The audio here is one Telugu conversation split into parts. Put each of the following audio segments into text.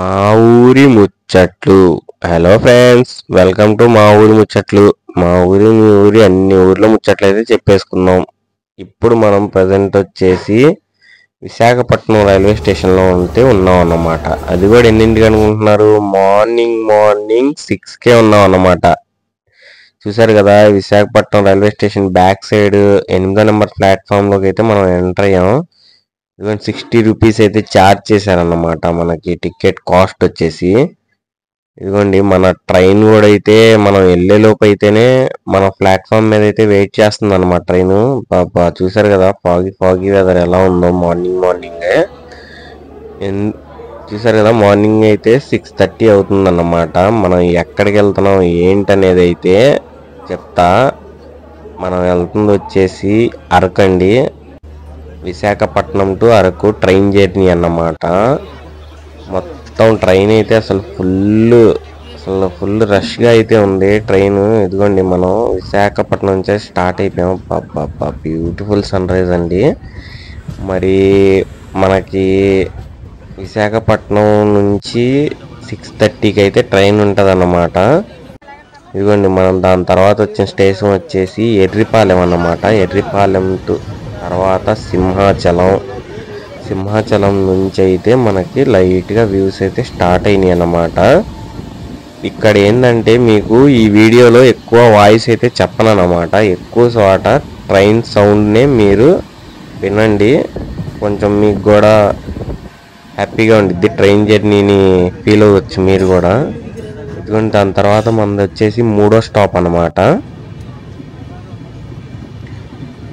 మా ఊరి ముచ్చట్లు. హలో ఫ్రెండ్స్, వెల్కమ్ టు మా ఊరి ముచ్చట్లు. మా ఊరి మీ ఊరి అన్ని ఊర్ల ముచ్చట్లు అయితే చెప్పేసుకుందాం. ఇప్పుడు మనం ప్రజెంట్ వచ్చేసి విశాఖపట్నం రైల్వే స్టేషన్లో ఉన్నాం అన్నమాట. అది కూడా ఎన్నింటికి అనుకుంటున్నారు? మార్నింగ్ 6కే ఉన్నాం అన్నమాట. చూసారు కదా, Visakhapatnam railway station back side 8వ నెంబర్ ప్లాట్ఫామ్లోకి అయితే మనం ఎంటర్ అయ్యాం. 60 రూపీస్ అయితే ఛార్జ్ చేశారన్నమాట మనకి టికెట్ కాస్ట్ వచ్చేసి. ఇదిగోండి మన ట్రైన్ కూడా అయితే మనం వెళ్ళేలోపు అయితేనే మన ప్లాట్ఫామ్ మీద అయితే వెయిట్ చేస్తుంది అనమాట ట్రైన్. చూసారు కదా ఫాగీ వెదర్ ఎలా ఉందో మార్నింగే. చూసారు కదా, మార్నింగ్ అయితే 6:30 అవుతుందన్నమాట. మనం ఎక్కడికి వెళ్తున్నాం ఏంటనేది అయితే చెప్తా. మనం వెళ్తుంది వచ్చేసి అరకండి, Visakhapatnam to Araku train journey అన్నమాట. మొత్తం ట్రైన్ అయితే అసలు ఫుల్ రష్గా అయితే ఉంది ట్రైన్. ఇదిగోండి మనం విశాఖపట్నం నుంచే స్టార్ట్ అయిపోయాం. బ్యూటిఫుల్ సన్ రైజ్ అండి. మరి మనకి విశాఖపట్నం నుంచి 6:30కి అయితే ట్రైన్ ఉంటుంది అన్నమాట. ఇదిగోండి మనం దాని తర్వాత వచ్చిన స్టేషన్ వచ్చేసి ఎర్రిపాలెం అన్నమాట. ఎర్రిపాలెం టు తర్వాత సింహాచలం నుంచి అయితే మనకి లైట్గా వ్యూస్ అయితే స్టార్ట్ అయినాయి అన్నమాట. ఇక్కడ ఏంటంటే మీకు ఈ వీడియోలో ఎక్కువ వాయిస్ అయితే చెప్పను అన్నమాట. ఎక్కువ చోట ట్రైన్ సౌండ్నే మీరు వినండి, కొంచెం మీకు కూడా హ్యాపీగా ఉండిద్ది. ట్రైన్ జర్నీని ఫీల్ అవ్వచ్చు మీరు కూడా. ఇదిగోండి దాని తర్వాత మనది వచ్చేసి 3వ స్టాప్ అన్నమాట,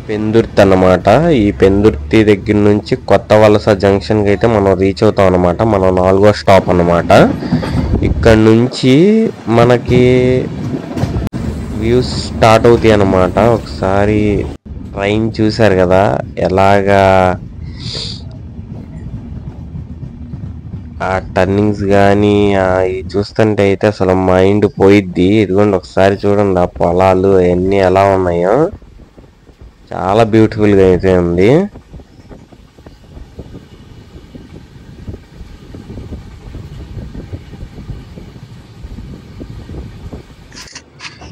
పెందుర్తి అన్నమాట. ఈ పెందుర్తి దగ్గర నుంచి కొత్త వలస జంక్షన్కి అయితే మనం రీచ్ అవుతాం అన్నమాట. మనం 4వ స్టాప్ అన్నమాట. ఇక్కడ నుంచి మనకి వ్యూస్ స్టార్ట్ అవుతాయి అన్నమాట. ఒకసారి ట్రైన్ చూసారు కదా ఎలాగా ఆ టర్నింగ్స్ కానీ చూస్తుంటే అయితే అసలు మైండ్ పోయిద్ది. ఇదిగోండి ఒకసారి చూడండి ఆ పొలాలు అవన్నీ ఎలా ఉన్నాయో, చాలా బ్యూటిఫుల్గా అయితే ఉంది.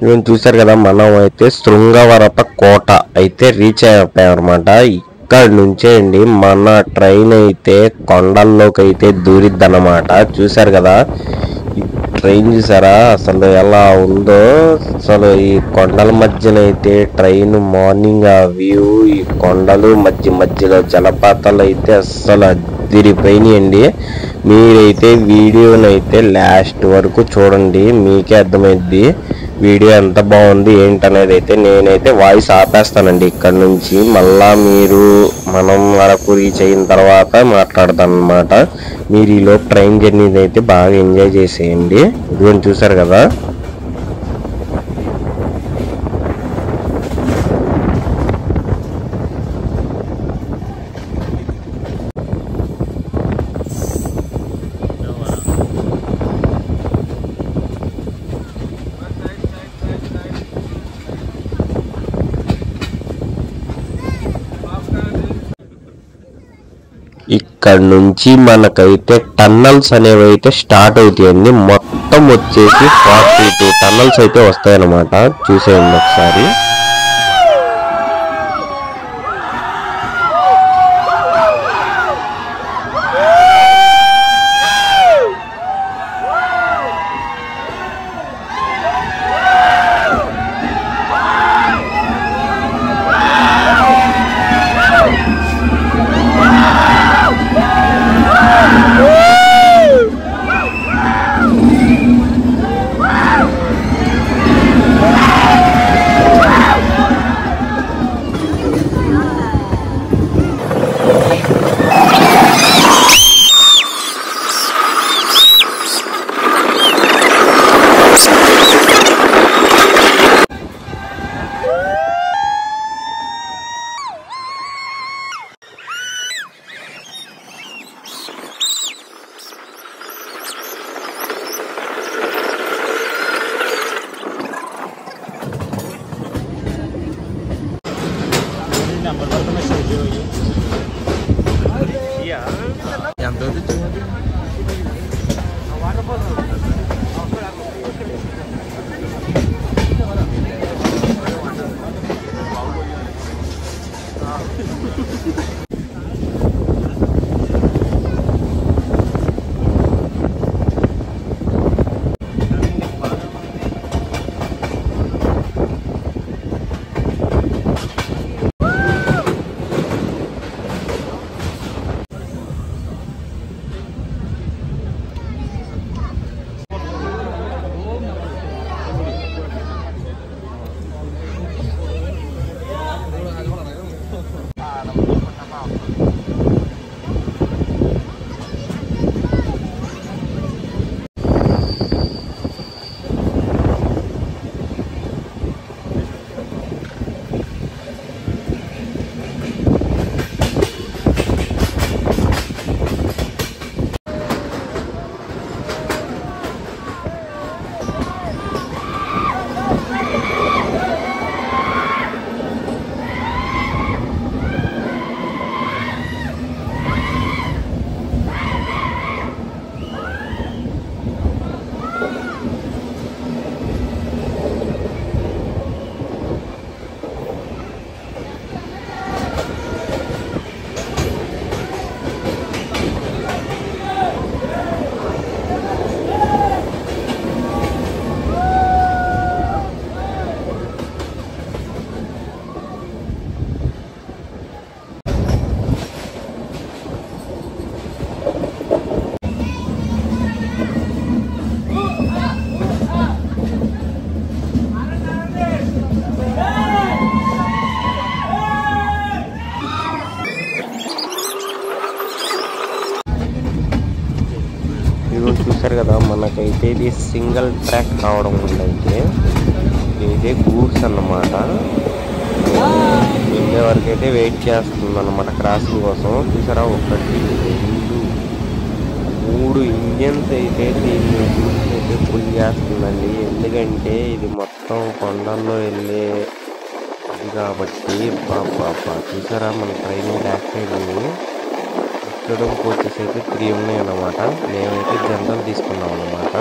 ఇవన్నీ చూసారు కదా, మనం అయితే శృంగవరప కోట అయితే రీచ్ అయిపోయాం అనమాట. ఇక్కడ నుంచే అండి మన ట్రైన్ అయితే కొండల్లోకి అయితే దూరిద్ది అన్నమాట. చూసారు కదా ఈ ట్రైన్, చూసారా అసలు ఎలా ఉందో. అసలు ఈ కొండల మధ్యన అయితే ట్రైన్ మార్నింగ్ ఆ వ్యూ, ఈ కొండలు మధ్యలో జలపాతాలు అయితే అస్సలు అదిరిపోయినాయండి. మీరైతే వీడియోనైతే లాస్ట్ వరకు చూడండి, మీకే అర్థమైద్ది వీడియో ఎంత బాగుంది ఏంటనేది. అయితే నేనైతే వాయిస్ ఆపేస్తానండి ఇక్కడ నుంచి. మళ్ళా మనం అరకు రీచ్ అయిన తర్వాత మాట్లాడతాను అనమాట. మీరు ఈలోపు ట్రైన్ జర్నీ అయితే బాగా ఎంజాయ్ చేసేయండి. ఇదిగోని చూసారు కదా, ఇక్కడ నుంచి మనకైతే టన్నల్స్ అనేవి అయితే స్టార్ట్ అవుతాయండి. మొత్తం వచ్చేసి 42 టన్నల్స్ అయితే వస్తాయన్నమాట. చూసేయండి ఒకసారి. అయితే ఇది సింగిల్ ట్రాక్ కావడం వల్ల అయితే ఇదైతే గూడ్స్ అన్నమాట. వెళ్ళే వరకు అయితే వెయిట్ చేస్తుంది అన్నమాట క్రాసింగ్ కోసం. చూసారా 1 2 3 ఇంజన్స్ అయితే దీన్ని అయితే ఫుల్ చేస్తుందండి. ఎందుకంటే ఇది మొత్తం కొండల్లో వెళ్ళే ఇది కాబట్టి. బాబా చూసారా మన ట్రైన్ బ్యాక్ సైడ్ ఉంది. ఇక్కడ కోచెస్ అయితే 3 ఉన్నాయి అన్నమాట. మేమైతే జనరల్ తీసుకున్నాం అన్నమాట.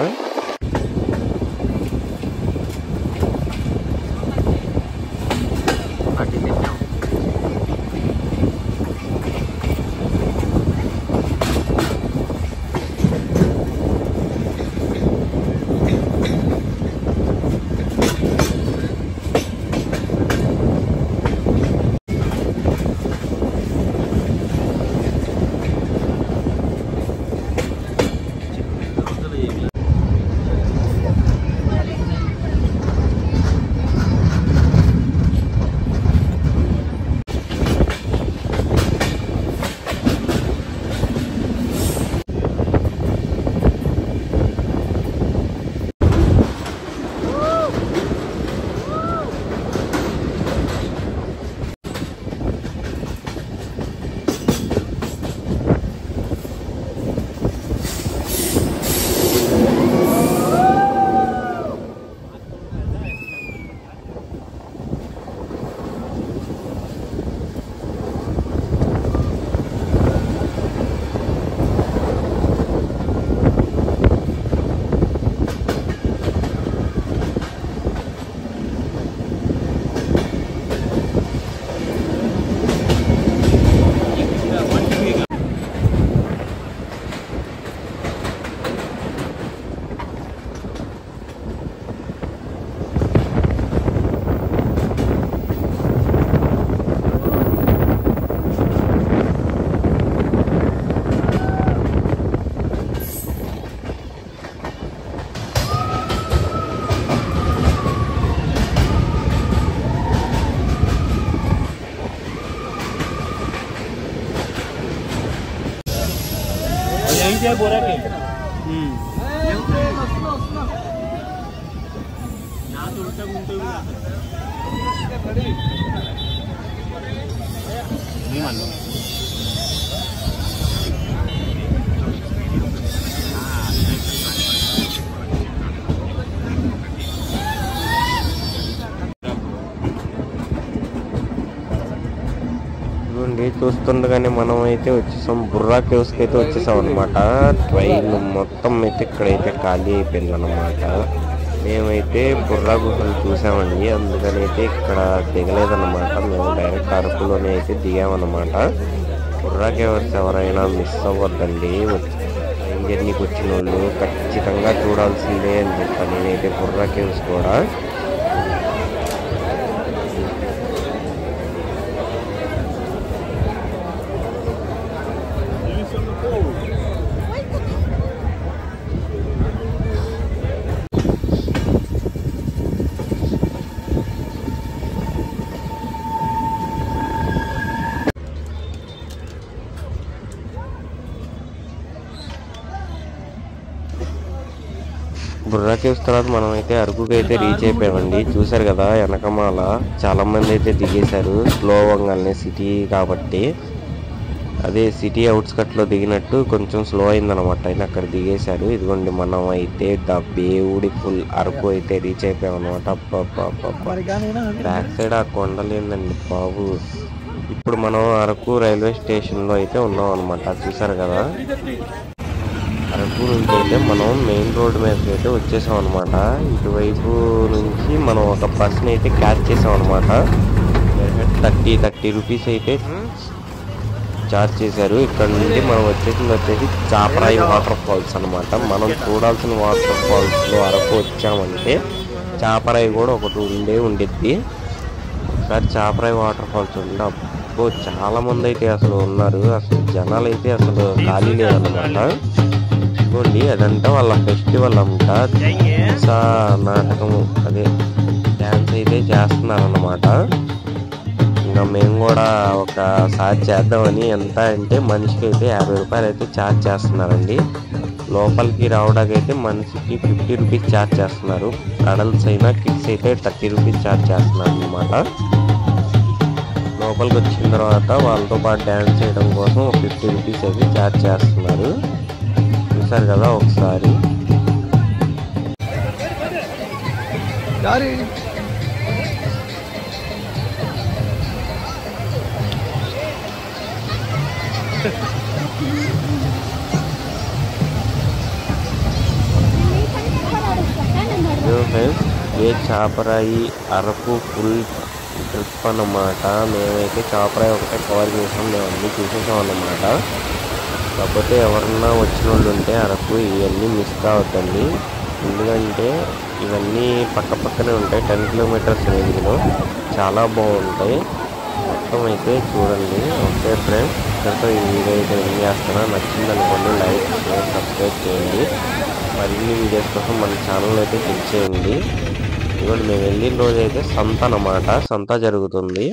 बोरा के उल्टा घूमते हुए नहीं मान लो చూస్తుండగానే మనం అయితే వచ్చేసాం బుర్రా కేవ్స్కి అయితే వచ్చేసాం అనమాట. ట్రైన్ మొత్తం అయితే ఇక్కడైతే ఖాళీ అయిపోయింది అనమాట. మేమైతే బుర్రా గుహలు చూసామండి. అందుకని అయితే ఇక్కడ దిగలేదన్నమాట. మేము డైరెక్ట్ అరకులోనే అయితే దిగామన్నమాట. బుర్రా కేవ్స్ ఎవరైనా మిస్ అవ్వద్దండి. ట్రైన్ జర్నీకి వచ్చిన వాళ్ళు ఖచ్చితంగా చూడాల్సిందే అని చెప్పాను నేనైతే బుర్రా కేవ్స్ కూడా. బుర్రా కేవ్స్ తర్వాత మనం అయితే అరకుకి అయితే రీచ్ అయిపోయామండి. చూసారు కదా వెనకమాల చాలా మంది అయితే దిగేశారు. స్లో అవ్వగానే సిటీ కాబట్టి, అదే సిటీ అవుట్స్కట్ లో దిగినట్టు కొంచెం స్లో అయిందనమాట. అయినా అక్కడ దిగేశారు. ఇదిగోండి మనం అయితే ద బ్యూటిఫుల్ అరకు అయితే రీచ్ అయిపోయాం అనమాట. బ్యాక్ సైడ్ ఆ కొండలేందండి బాబు. ఇప్పుడు మనం అరకు రైల్వే స్టేషన్ లో అయితే ఉన్నాం అనమాట. చూసారు కదా అరకు నుంచి అయితే మనం మెయిన్ రోడ్ మీదకి అయితే వచ్చేసాం అనమాట. ఇటువైపు నుంచి మనం ఒక బస్ని అయితే క్యాచ్ చేసాం అనమాట. 30 రూపీస్ అయితే చార్జ్ చేశారు. ఇక్కడ నుండి మనం వచ్చేసి చాపరాయి వాటర్ ఫాల్స్ అనమాట. మనం చూడాల్సిన వాటర్ ఫాల్స్ లో అరకు వచ్చామంటే చాపరాయి కూడా ఒకటి ఉండిద్ది. ఒకసారి చాపరాయి వాటర్ ఫాల్స్ ఉంటే అబ్బో చాలా మంది అయితే అసలు ఉన్నారు. అసలు జనాలు అయితే అసలు ఖాళీ లేదన్నమాట. చూడండి అదంతా వాళ్ళ ఫెస్టివల్ అంట. నాటకం అదే డ్యాన్స్ అయితే చేస్తున్నారు అన్నమాట. ఇంకా మేము కూడా ఒకసారి చేద్దామని ఎంత అంటే మనిషికి అయితే 50 రూపాయలు అయితే ఛార్జ్ చేస్తున్నారండి. లోపలికి రావడానికి అయితే మనిషికి 50 రూపీస్ ఛార్జ్ చేస్తున్నారు. అడల్ట్స్ అయినా కిడ్స్ అయితే 30 రూపీస్ ఛార్జ్ చేస్తున్నారు అన్నమాట. లోపలికి వచ్చిన తర్వాత వాళ్ళతో పాటు డ్యాన్స్ చేయడం కోసం 50 రూపీస్ అయితే ఛార్జ్ చేస్తున్నారు. చూసారు కదా ఒకసారి. ఫ్రెండ్స్ ఏ చాపరాయి అరకు ఫుల్ ట్రిప్ అన్నమాట. మేమైతే చాపరాయి ఒకటే కవర్ చేసాం, మేము అన్నీ చూసేసాం అన్నమాట. కాకపోతే ఎవరన్నా వచ్చిన వాళ్ళు ఉంటే అరకు ఇవన్నీ మిస్ కావద్దండి, ఎందుకంటే ఇవన్నీ పక్క పక్కనే ఉంటాయి. 10 కిలోమీటర్స్ రేంజ్లో చాలా బాగుంటాయి. మొత్తం అయితే చూడండి. ఓకే ఫ్రెండ్స్, ఇక్కడితో ఈ వీడియో అయితే ఏం చేస్తానో నచ్చింది అనుకోండి, లైక్ షేర్ సబ్స్క్రైబ్ చేయండి. మరిన్ని వీడియోస్ కోసం మన ఛానల్ అయితే క్లిక్ చేయండి. ఇదిగోండి మేము వెళ్ళిన రోజు అయితే సంత అన్నమాట, సంత జరుగుతుంది.